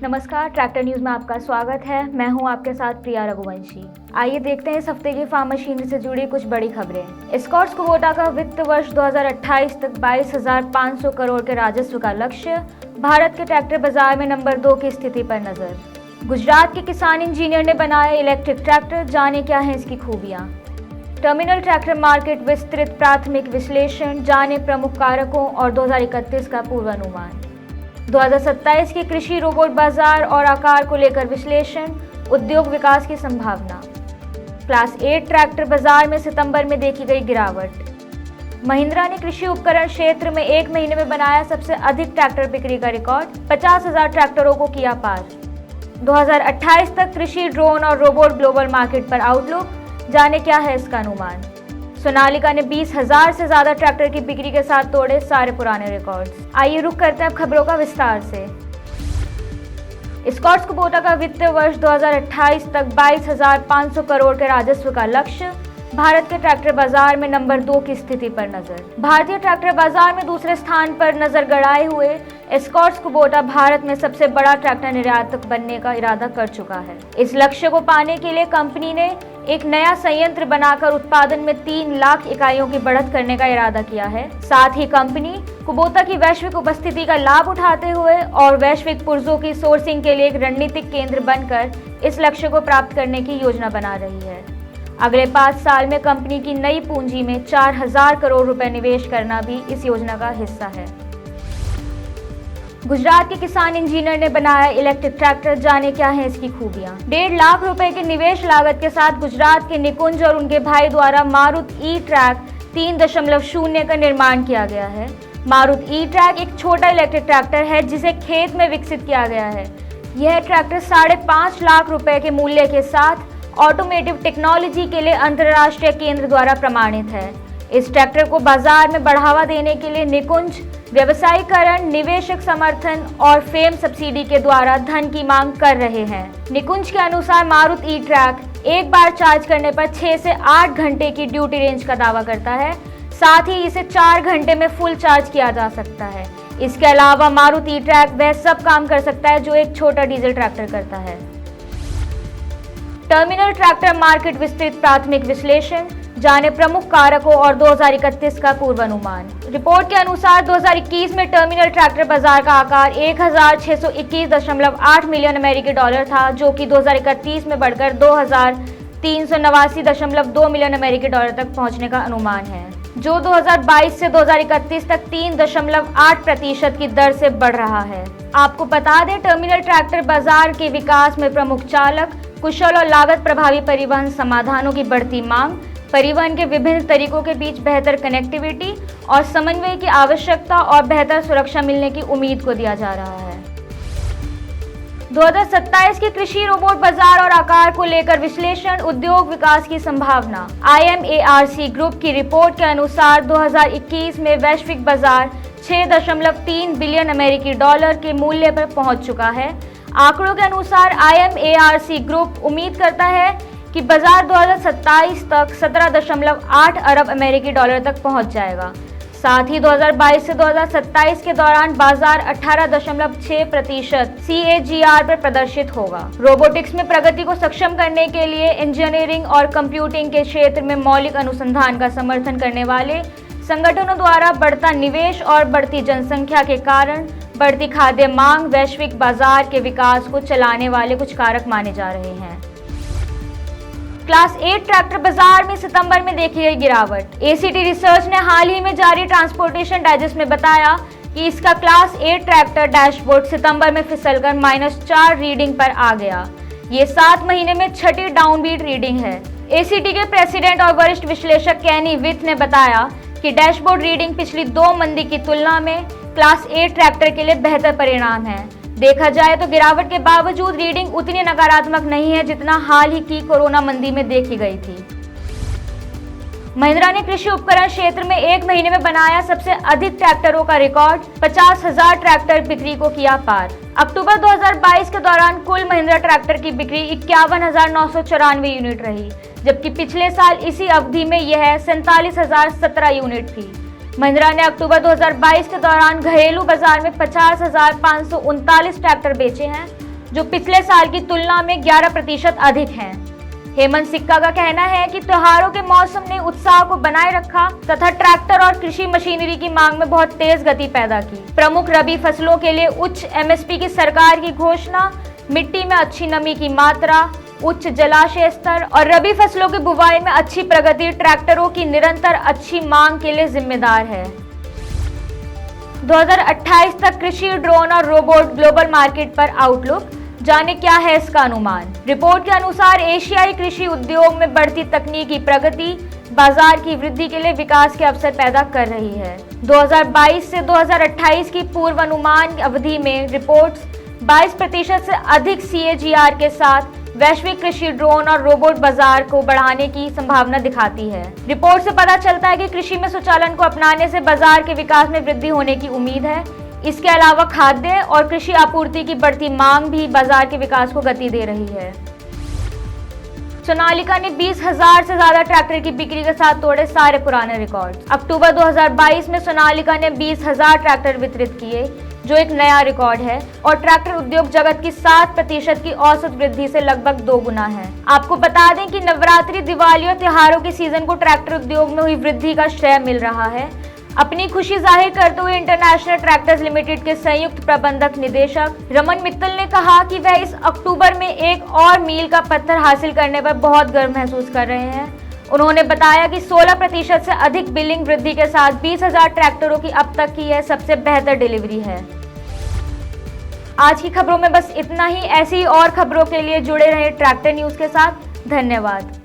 नमस्कार, tractor news में आपका स्वागत है। मैं हूं आपके साथ प्रिया रघुवंशी। आइए देखते हैं इस हफ्ते की फार्म मशीनरी से जुड़ी कुछ बड़ी खबरें। एस्कॉर्ट्स कुबोटा का वित्त वर्ष 2028 तक 22,500 करोड़ के राजस्व का लक्ष्य। भारत के ट्रैक्टर बाजार में नंबर 2 की स्थिति पर नजर। गुजरात के किसान इंजीनियर ने बनाया इलेक्ट्रिक ट्रैक्टर, जाने क्या है इसकी खूबियां। टर्मिनल ट्रैक्टर मार्केट विस्तृत प्राथमिक विश्लेषण, जाने प्रमुख कारकों और 2031 का पूर्वानुमान। 2027 के कृषि रोबोट बाजार और आकार को लेकर विश्लेषण, उद्योग विकास की संभावना। क्लास 8 ट्रैक्टर बाजार में सितंबर में देखी गई गिरावट। महिंद्रा ने कृषि उपकरण क्षेत्र में एक महीने में बनाया सबसे अधिक ट्रैक्टर बिक्री का रिकॉर्ड, 50,000 ट्रैक्टरों को किया पार। 2028 तक कृषि ड्रोन और रोबोट ग्लोबल मार्केट पर आउटलुक, जाने क्या है इसका अनुमान। सोनालिका ने 20,000 से ज्यादा ट्रैक्टर की बिक्री के साथ तोड़े सारे पुराने रिकॉर्ड्स। आइए रुक करते हैं अब खबरों का विस्तार से। एस्कॉर्ट्स कुबोटा का वित्तीय वर्ष 2028 तक 22,500 करोड़ के राजस्व का लक्ष्य। भारत के ट्रैक्टर बाजार में नंबर 2 की स्थिति पर नजर। भारतीय ट्रैक्टर बाजार में दूसरे स्थान पर नजर गड़ाए हुए एस्कॉर्ट्स कुबोटा भारत में सबसे बड़ा ट्रैक्टर निर्यातक बनने का इरादा कर चुका है। इस लक्ष्य को पाने के लिए कंपनी ने एक नया संयंत्र बनाकर उत्पादन में 3 लाख इकाइयों की बढ़त करने का इरादा किया है। साथ ही कंपनी कुबोटा की वैश्विक उपस्थिति का लाभ उठाते हुए और वैश्विक पुर्जों की सोर्सिंग के लिए एक रणनीतिक केंद्र बनकर इस लक्ष्य को प्राप्त करने की योजना बना रही है। अगले 5 साल में कंपनी की नई पूंजी में 4,000 करोड़ रुपए निवेश करना भी इस योजना का हिस्सा है। गुजरात के किसान इंजीनियर ने बनाया इलेक्ट्रिक ट्रैक्टर, जाने क्या है इसकी खूबियां। 1.5 लाख रुपए के निवेश लागत के साथ गुजरात के निकुंज और उनके भाई द्वारा मारुति ई-ट्रैक 3.0 का निर्माण किया गया है। मारुति ई-ट्रैक एक छोटा इलेक्ट्रिक ट्रैक्टर है जिसे खेत में विकसित किया गया है। यह ट्रैक्टर 5.5 लाख रुपए के मूल्य के साथ ऑटोमेटिव टेक्नोलॉजी के लिए अंतर्राष्ट्रीय केंद्र द्वारा प्रमाणित है। इस ट्रैक्टर को बाजार में बढ़ावा देने के लिए निकुंज व्यवसायीकरण, निवेशक समर्थन और फेम सब्सिडी के द्वारा धन की मांग कर रहे हैं। निकुंज के अनुसार मारुति ई-ट्रैक एक बार चार्ज करने पर 6 से 8 घंटे की ड्यूटी रेंज का दावा करता है। साथ ही इसे 4 घंटे में फुल चार्ज किया जा सकता है। इसके अलावा मारुति ई-ट्रैक वह सब काम कर सकता है जो एक छोटा डीजल ट्रैक्टर करता है। टर्मिनल ट्रैक्टर मार्केट विस्तृत प्राथमिक विश्लेषण, जाने प्रमुख कारकों और 2031 का पूर्वानुमान। रिपोर्ट के अनुसार 2021 में टर्मिनल ट्रैक्टर बाजार का आकार 1,621.8 मिलियन अमेरिकी डॉलर था, जो कि 2031 में बढ़कर 2,389.2 मिलियन अमेरिकी डॉलर तक पहुंचने का अनुमान है, जो 2022 से 2031 तक 3.8% की दर से बढ़ रहा है। आपको बता दें, टर्मिनल ट्रैक्टर बाजार के विकास में प्रमुख चालक कुशल और लागत प्रभावी परिवहन समाधानों की बढ़ती मांग, परिवहन के विभिन्न तरीकों के बीच बेहतर कनेक्टिविटी और समन्वय की आवश्यकता और बेहतर सुरक्षा मिलने की उम्मीद को दिया जा रहा है। 2027 के कृषि रोबोट बाजार और आकार को लेकर विश्लेषण, उद्योग विकास की संभावना। IMARC ग्रुप की रिपोर्ट के अनुसार 2021 में वैश्विक बाजार 6.3 बिलियन अमेरिकी डॉलर के मूल्य पर पहुंच चुका है। आंकड़ों के अनुसार IMARC ग्रुप उम्मीद करता है कि बाजार 2027 तक 17.8 अरब अमेरिकी डॉलर तक पहुंच जाएगा। साथ ही 2022 से 2027 के दौरान बाजार 18.6% CAGR पर प्रदर्शित होगा। रोबोटिक्स में प्रगति को सक्षम करने के लिए इंजीनियरिंग और कंप्यूटिंग के क्षेत्र में मौलिक अनुसंधान का समर्थन करने वाले संगठनों द्वारा बढ़ता निवेश और बढ़ती जनसंख्या के कारण बढ़ती खाद्य मांग वैश्विक बाजार के विकास को चलाने वाले कुछ कारक माने जा रहे हैं। क्लास 8 ट्रैक्टर बाजार में सितंबर में देखी गई गिरावट। ACT रिसर्च ने हाल ही में जारी ट्रांसपोर्टेशन डाइजेस्ट में बताया कि इसका क्लास 8 ट्रैक्टर डैशबोर्ड सितंबर में फिसलकर -4 रीडिंग पर आ गया। ये 7 महीने में छठी डाउनबीट रीडिंग है। ACT के प्रेसिडेंट और वरिष्ठ विश्लेषक केनी विथ ने बताया कि डैशबोर्ड रीडिंग पिछली 2 मंदी की तुलना में क्लास 8 ट्रैक्टर के लिए बेहतर परिणाम है। देखा जाए तो गिरावट के बावजूद रीडिंग उतनी नकारात्मक नहीं है जितना हाल ही की कोरोना मंदी में देखी गई थी। महिंद्रा ने कृषि उपकरण क्षेत्र में एक महीने में बनाया सबसे अधिक ट्रैक्टरों का रिकॉर्ड, 50,000 ट्रैक्टर बिक्री को किया पार। अक्टूबर 2022 के दौरान कुल महिंद्रा ट्रैक्टर की बिक्री 51,994 यूनिट रही, जबकि पिछले साल इसी अवधि में यह 47,017 यूनिट थी। महिंद्रा ने अक्टूबर 2022 के दौरान घरेलू बाजार में 50,539 ट्रैक्टर बेचे हैं जो पिछले साल की तुलना में 11% अधिक हैं। हेमंत सिक्का का कहना है कि त्योहारों के मौसम ने उत्साह को बनाए रखा तथा ट्रैक्टर और कृषि मशीनरी की मांग में बहुत तेज गति पैदा की। प्रमुख रबी फसलों के लिए उच्च एमएसपी की सरकार की घोषणा, मिट्टी में अच्छी नमी की मात्रा, उच्च जलाशय स्तर और रबी फसलों की बुवाई में अच्छी प्रगति ट्रैक्टरों की निरंतर अच्छी मांग के लिए जिम्मेदार है। 2028 तक कृषि ड्रोन और रोबोट ग्लोबल मार्केट पर आउटलुक, जाने क्या है इसका अनुमान। रिपोर्ट के अनुसार एशियाई कृषि उद्योग में बढ़ती तकनीकी प्रगति बाजार की वृद्धि के लिए विकास के अवसर पैदा कर रही है। 2022 से 2028 की पूर्वानुमान अवधि में रिपोर्ट्स 22% से अधिक CAGR के साथ वैश्विक कृषि ड्रोन और रोबोट बाजार को बढ़ाने की संभावना दिखाती है। रिपोर्ट से पता चलता है कि कृषि में स्वचालन को अपनाने से बाजार के विकास में वृद्धि होने की उम्मीद है। इसके अलावा खाद्य और कृषि आपूर्ति की बढ़ती मांग भी बाजार के विकास को गति दे रही है। सोनालिका ने 20,000 से ज्यादा ट्रैक्टर की बिक्री के साथ तोड़े सारे पुराने रिकॉर्ड। अक्टूबर 2022 में सोनालिका ने 20,000 ट्रैक्टर वितरित किए, जो एक नया रिकॉर्ड है और ट्रैक्टर उद्योग जगत की 7% की औसत वृद्धि से लगभग 2 गुना है। आपको बता दें कि नवरात्रि, दिवाली और त्योहारों के सीजन को ट्रैक्टर उद्योग में हुई वृद्धि का श्रेय मिल रहा है। अपनी खुशी जाहिर करते हुए इंटरनेशनल ट्रैक्टर्स लिमिटेड के संयुक्त प्रबंधक निदेशक रमन मित्तल ने कहा कि वह इस अक्टूबर में एक और मील का पत्थर हासिल करने पर बहुत गर्व महसूस कर रहे हैं। उन्होंने बताया कि 16% से अधिक बिलिंग वृद्धि के साथ 20,000 ट्रैक्टरों की अब तक की यह सबसे बेहतर डिलीवरी है। आज की खबरों में बस इतना ही। ऐसी और खबरों के लिए जुड़े रहें ट्रैक्टर न्यूज के साथ। धन्यवाद।